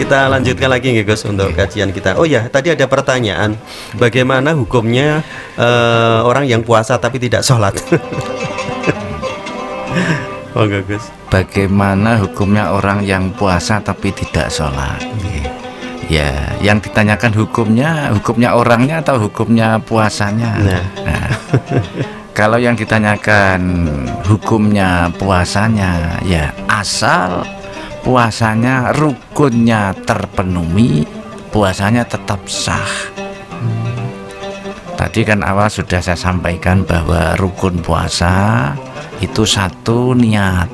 Kita lanjutkan lagi nggih Gus untuk kajian kita. Oh ya, tadi ada pertanyaan, bagaimana hukumnya orang yang puasa tapi tidak sholat? Oh enggak Gus. Bagaimana hukumnya orang yang puasa tapi tidak sholat? Ya, yang ditanyakan hukumnya orangnya atau hukumnya puasanya? Nah. Kalau yang ditanyakan hukumnya puasanya, ya asal puasanya rukunnya terpenuhi, puasanya tetap sah. Tadi kan awal sudah saya sampaikan bahwa rukun puasa itu 1, niat.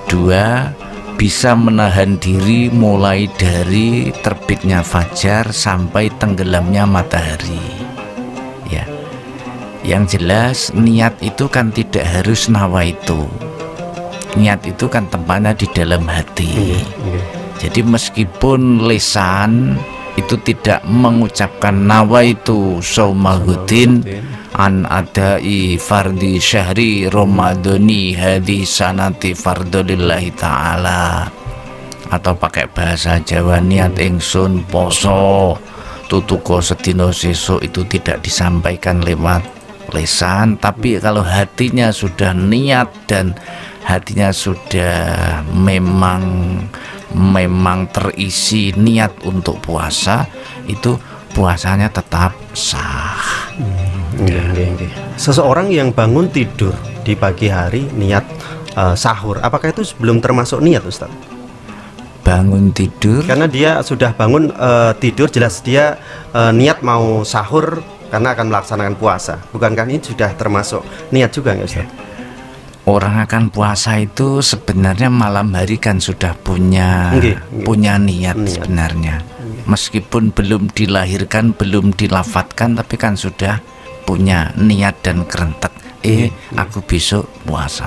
Dua, bisa menahan diri mulai dari terbitnya fajar sampai tenggelamnya matahari. Ya, yang jelas niat itu kan tidak harus nawaitu. Niat itu kan tempatnya di dalam hati. Jadi meskipun lisan itu tidak mengucapkan nawaitu saumahudin an adai fardi syahri ramadhani hadi sanati fardolillahi ta'ala, atau pakai bahasa Jawa niat ingsun poso tutuko sedino sesuk, itu tidak disampaikan lewat lisan. Tapi kalau hatinya sudah niat dan hatinya sudah memang terisi niat untuk puasa, itu puasanya tetap sah. Seseorang yang bangun tidur di pagi hari niat sahur, apakah itu belum termasuk niat Ustaz? Bangun tidur karena dia sudah bangun tidur, jelas dia niat mau sahur karena akan melaksanakan puasa, bukankah ini sudah termasuk niat juga nggak Ustaz? Orang akan puasa itu sebenarnya malam hari kan sudah punya niat sebenarnya. Meskipun belum dilahirkan, belum dilafatkan, tapi kan sudah punya niat dan kerentek. Aku besok puasa,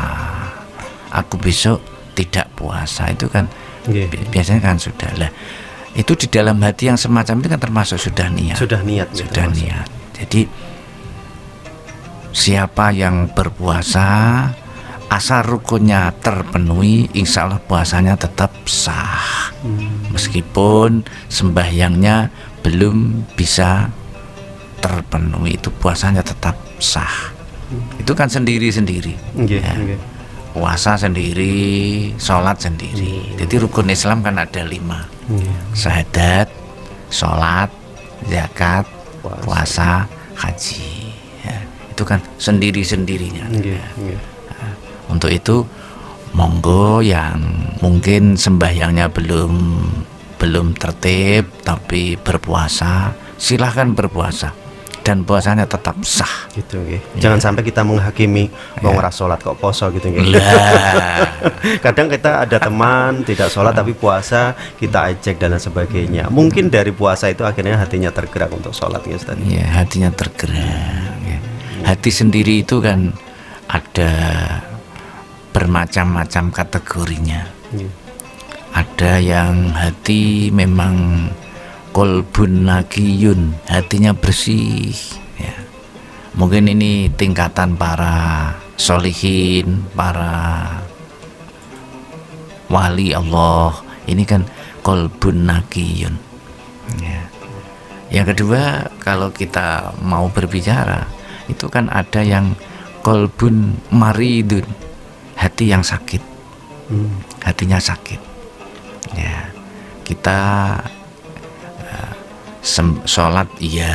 aku besok tidak puasa, itu kan biasanya kan sudah lah. Itu di dalam hati yang semacam itu kan termasuk sudah niat. Sudah niat. Jadi siapa yang berpuasa asal rukunnya terpenuhi, insya Allah puasanya tetap sah. Meskipun sembahyangnya belum bisa terpenuhi, itu puasanya tetap sah. Itu kan sendiri-sendiri. Puasa sendiri, sholat sendiri. Jadi rukun Islam kan ada 5. Syahadat, sholat, zakat, puasa, haji. Ya, itu kan sendiri-sendirinya. Untuk itu monggo yang mungkin sembahyangnya belum tertib tapi berpuasa, silahkan berpuasa dan puasanya tetap sah. Gitu Jangan sampai kita menghakimi wong ora salat kok poso gitu Kadang kita ada teman tidak sholat tapi puasa, kita ejek dan lain sebagainya. Mungkin dari puasa itu akhirnya hatinya tergerak untuk sholat ya Ustaz. Ya, hatinya tergerak. Hati sendiri itu kan ada bermacam-macam kategorinya. Ada yang hati memang kolbun nakiyun, hatinya bersih ya. Mungkin ini tingkatan para solihin, para wali Allah. Ini kan kolbun nakiyun ya. Yang kedua, kalau kita mau berbicara, itu kan ada yang kolbun maridun, hati yang sakit. Hatinya sakit ya. Kita sholat iya,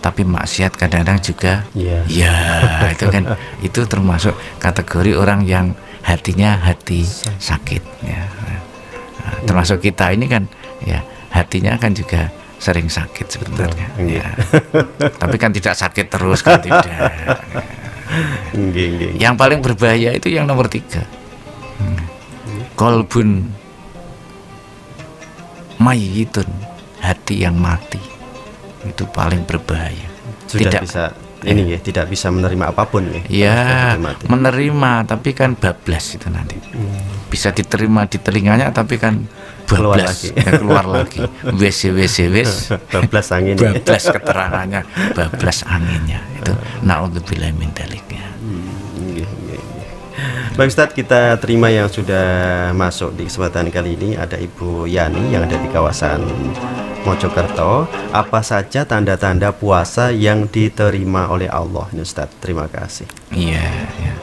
tapi maksiat kadang-kadang juga itu kan, itu termasuk kategori orang yang hatinya hati sakit ya. Termasuk kita ini kan ya, hatinya kan juga sering sakit sebenarnya ya. Tapi kan tidak sakit terus kan, tidak. Yang paling berbahaya itu yang nomor 3, kolbun mayyitun, hati yang mati. Itu paling berbahaya. Sudah tidak bisa tidak bisa menerima apapun ya. Menerima tapi kan bablas itu nanti. Bisa diterima di telinganya tapi kan bablas keluar lagi. Wes bablas angin. Bablas keterangannya, bablas anginnya. Itu naudzubillah min dzalik ya. Baik Ustadz, kita terima yang sudah masuk di kesempatan kali ini. Ada Ibu Yani yang ada di kawasan Mojokerto. Apa saja tanda-tanda puasa yang diterima oleh Allah ini Ustadz? Terima kasih. Iya, ya.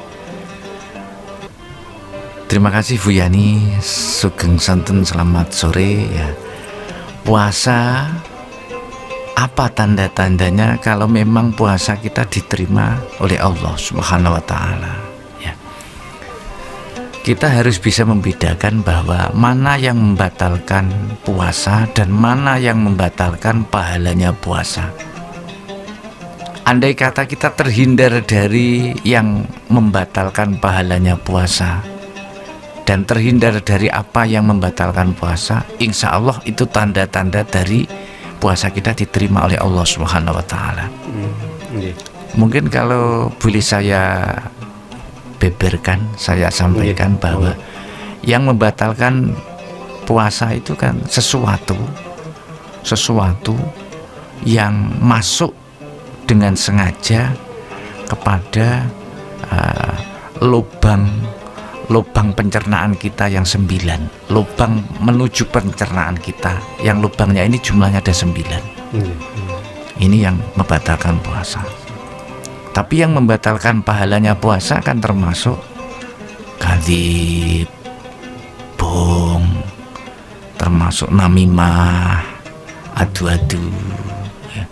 Terima kasih Bu Yani. Sugeng Santen, selamat sore ya. Puasa, apa tanda-tandanya kalau memang puasa kita diterima oleh Allah Subhanahu wa taala ya. Kita harus bisa membedakan bahwa mana yang membatalkan puasa dan mana yang membatalkan pahalanya puasa. Andai kata kita terhindar dari yang membatalkan pahalanya puasa dan terhindar dari apa yang membatalkan puasa, insya Allah itu tanda-tanda dari puasa kita diterima oleh Allah Subhanahu wa taala. Mungkin kalau boleh saya beberkan, saya sampaikan bahwa yang membatalkan puasa itu kan sesuatu yang masuk dengan sengaja kepada lubang pencernaan kita yang 9, lubang menuju pencernaan kita yang lubangnya ini jumlahnya ada 9. Ini yang membatalkan puasa. Tapi yang membatalkan pahalanya puasa kan termasuk kadzib, bohong, termasuk namimah, adu-adu ya.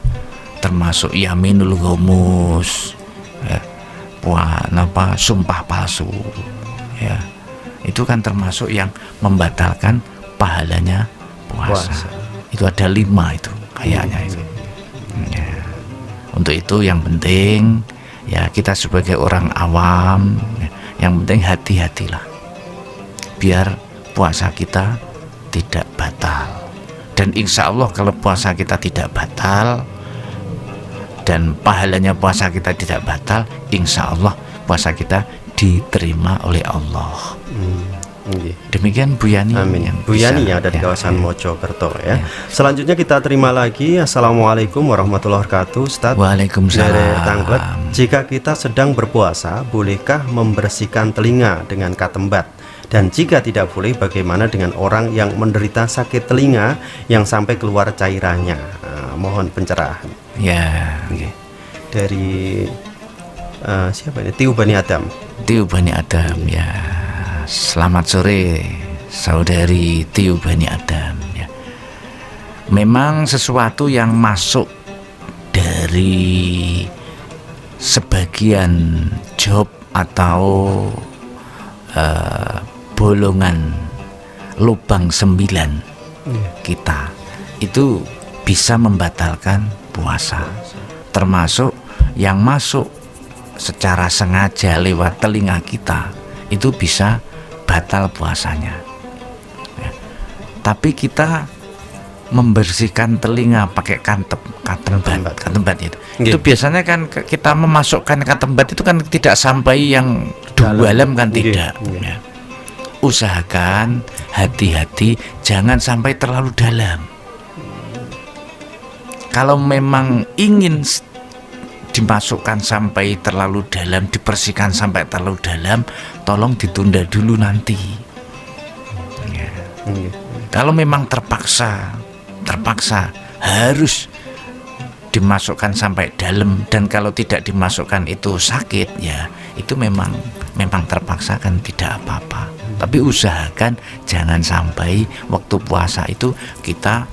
Termasuk yaminul ghamus ya. Sumpah palsu ya, itu kan termasuk yang membatalkan pahalanya puasa. Itu ada 5 itu kayaknya itu. Ya. Untuk itu yang penting ya kita sebagai orang awam ya, yang penting hati-hatilah biar puasa kita tidak batal. Dan insya Allah kalau puasa kita tidak batal dan pahalanya puasa kita tidak batal, insya Allah puasa kita diterima oleh Allah. Demikian Bu Yani. Amin. Bu Yani yang ada di kawasan Mojokerto ya. Selanjutnya kita terima lagi. Assalamualaikum warahmatullahi wabarakatuh Ustadz. Waalaikumsalam. Dari Tanglet, jika kita sedang berpuasa, bolehkah membersihkan telinga dengan katembat? Dan jika tidak boleh, bagaimana dengan orang yang menderita sakit telinga yang sampai keluar cairannya? Mohon pencerahan. Ya. Dari siapa ini? Tiu Bani Adam. Tiu Bani Adam ya. Selamat sore saudari Tiu Bani Adam ya. Memang sesuatu yang masuk dari sebagian job atau bolongan lubang 9 kita itu bisa membatalkan puasa, termasuk yang masuk secara sengaja lewat telinga kita itu bisa batal puasanya ya. Tapi kita membersihkan telinga pakai katembat itu biasanya kan kita memasukkan katembat itu kan tidak sampai yang dalam kan tidak ya. Usahakan hati-hati jangan sampai terlalu dalam. Kalau memang ingin dimasukkan sampai terlalu dalam, dibersihkan sampai terlalu dalam, tolong ditunda dulu nanti ya. Kalau memang terpaksa harus dimasukkan sampai dalam, dan kalau tidak dimasukkan itu sakit ya, itu memang terpaksa kan tidak apa-apa. Tapi usahakan jangan sampai waktu puasa itu kita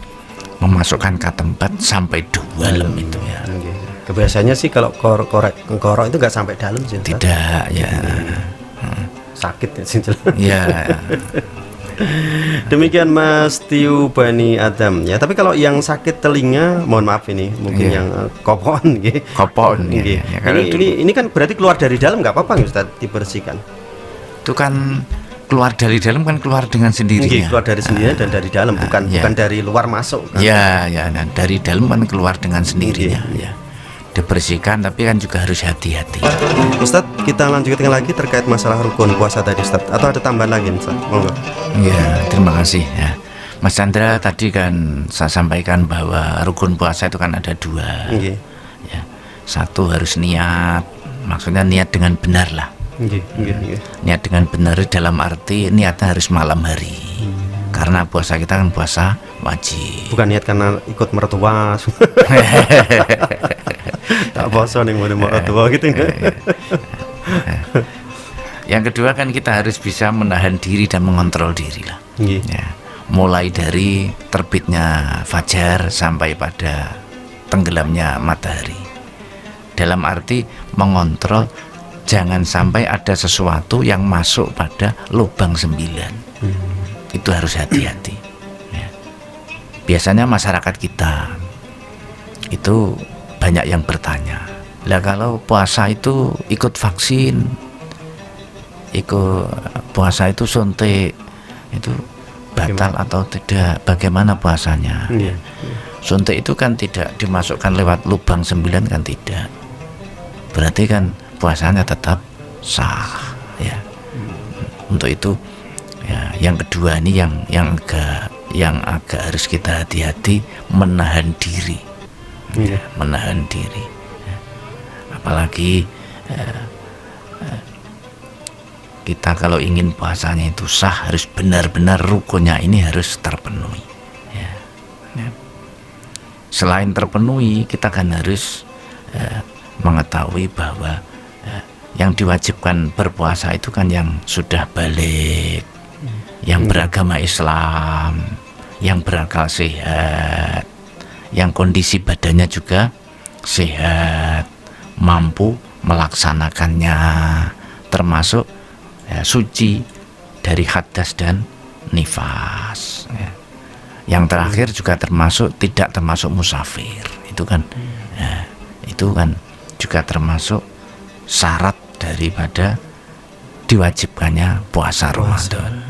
memasukkan katembat sampai dalam itu ya. Kebiasaannya sih kalau korek itu nggak sampai dalam sih. Tidak ya. Sakit ya sih. Ya. Demikian Mas Tiu Bani Adam ya. Tapi kalau yang sakit telinga, mohon maaf ini mungkin yang kopon gitu. Kopon ya. Ini kan berarti keluar dari dalam, nggak apa-apa Ustaz dibersihkan. Itu kan keluar dari dalam kan keluar dengan sendirinya. Keluar dari sendirinya dan dari dalam, bukan dari luar masuk kan? Ya, nah, dari dalam kan keluar dengan sendirinya ya. Dibersihkan, tapi kan juga harus hati-hati. Ustadz, kita lanjutkan lagi terkait masalah rukun puasa tadi Ustadz, atau ada tambahan lagi Ustadz? Monggo. Ya, terima kasih ya. Mas Chandra, tadi kan saya sampaikan bahwa rukun puasa itu kan ada 2 ya. Satu harus niat, maksudnya niat dengan benar lah Niat dengan benar dalam arti niatnya harus malam hari. Karena puasa kita kan puasa wajib. Bukan niat karena ikut mertua. Tak puasa nih mertua gitu. Yang kedua kan kita harus bisa menahan diri dan mengontrol diri lah. Ya. Mulai dari terbitnya fajar sampai pada tenggelamnya matahari. Dalam arti mengontrol jangan sampai ada sesuatu yang masuk pada lubang 9. Itu harus hati-hati ya. Biasanya masyarakat kita itu banyak yang bertanya, lah kalau puasa itu ikut vaksin, ikut puasa itu suntik, itu batal atau tidak, bagaimana puasanya? Suntik itu kan tidak dimasukkan lewat lubang 9 kan tidak, berarti kan puasanya tetap sah ya. Untuk itu ya, yang kedua ini yang agak harus kita hati-hati, menahan diri. Menahan diri. Apalagi kita kalau ingin puasanya itu sah harus benar-benar rukunnya ini harus terpenuhi. Ya. Selain terpenuhi, kita kan harus mengetahui bahwa yang diwajibkan berpuasa itu kan yang sudah balik, yang beragama Islam, yang berakal sehat, yang kondisi badannya juga sehat, mampu melaksanakannya, termasuk ya, suci dari hadas dan nifas ya. Yang terakhir juga tidak termasuk musafir, itu kan ya, itu kan juga termasuk syarat daripada diwajibkannya puasa Ramadan.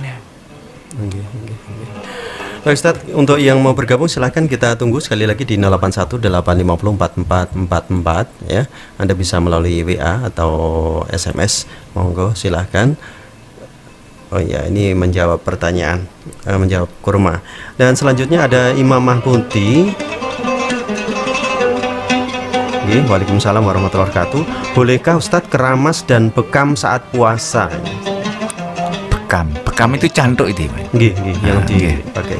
Baik Ustaz, untuk yang mau bergabung silahkan kita tunggu sekali lagi di 081 850 4444 ya. Anda bisa melalui WA atau SMS, monggo silahkan. Oh ya, ini menjawab pertanyaan, menjawab kurma. Dan selanjutnya ada Imam Mahputi. Waalaikumsalam warahmatullahi wabarakatuh. Bolehkah Ustadz keramas dan bekam saat puasa? Bekam itu cantuk itu, yang dipakai.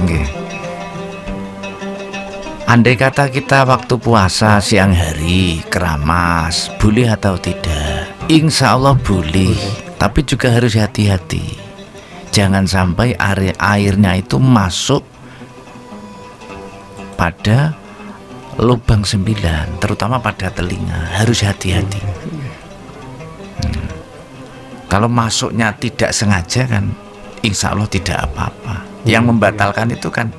Andai kata kita waktu puasa siang hari keramas, boleh atau tidak? Insya Allah boleh, tapi juga harus hati-hati. Jangan sampai airnya itu masuk pada lubang 9, terutama pada telinga, harus hati-hati. Kalau masuknya tidak sengaja kan insya Allah tidak apa-apa. Yang membatalkan itu kan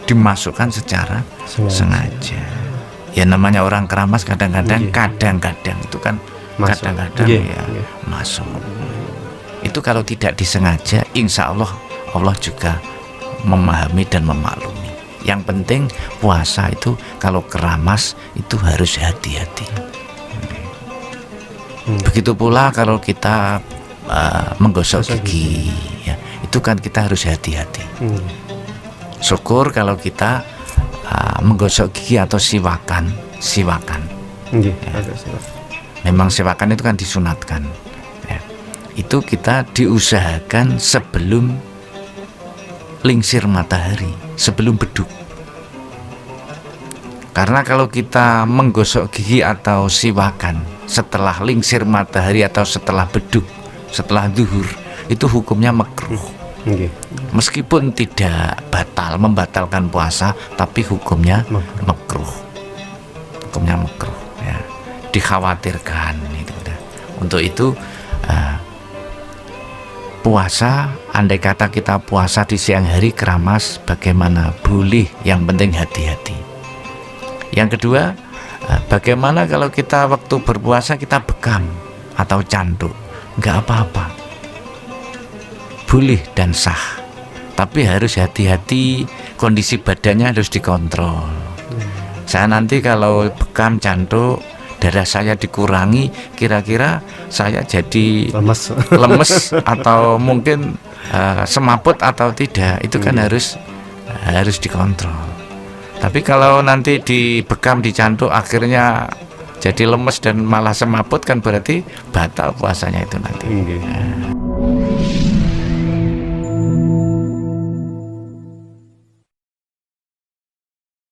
dimasukkan secara sengaja. Ya namanya orang keramas kadang-kadang itu kan kadang-kadang ya masuk. Itu kalau tidak disengaja insya Allah Allah juga memahami dan memaklumi. Yang penting puasa itu kalau keramas itu harus hati-hati. Begitu pula kalau kita menggosok gigi ya, itu kan kita harus hati-hati. Syukur kalau kita menggosok gigi atau siwakan ya. Memang siwakan itu kan disunatkan ya. Itu kita diusahakan sebelum lingsir matahari, sebelum beduk. Karena kalau kita menggosok gigi atau siwakan setelah lingsir matahari atau setelah beduk, setelah zuhur, itu hukumnya makruh. Meskipun tidak membatalkan puasa, tapi hukumnya makruh. Hukumnya makruh ya. Dikhawatirkan itu. Untuk itu puasa, andai kata kita puasa di siang hari keramas, bagaimana? Boleh, yang penting hati-hati. Yang kedua, bagaimana kalau kita waktu berpuasa kita bekam atau cantuk? Enggak apa-apa, boleh dan sah, tapi harus hati-hati, kondisi badannya harus dikontrol. Saya nanti kalau bekam cantuk, darah saya dikurangi, kira-kira saya jadi lemes atau mungkin semaput atau tidak, itu kan harus dikontrol. Tapi kalau nanti dibekam, dicantuk, akhirnya Jadi lemes dan malah semaput kan berarti batal puasanya itu nanti. Nggih.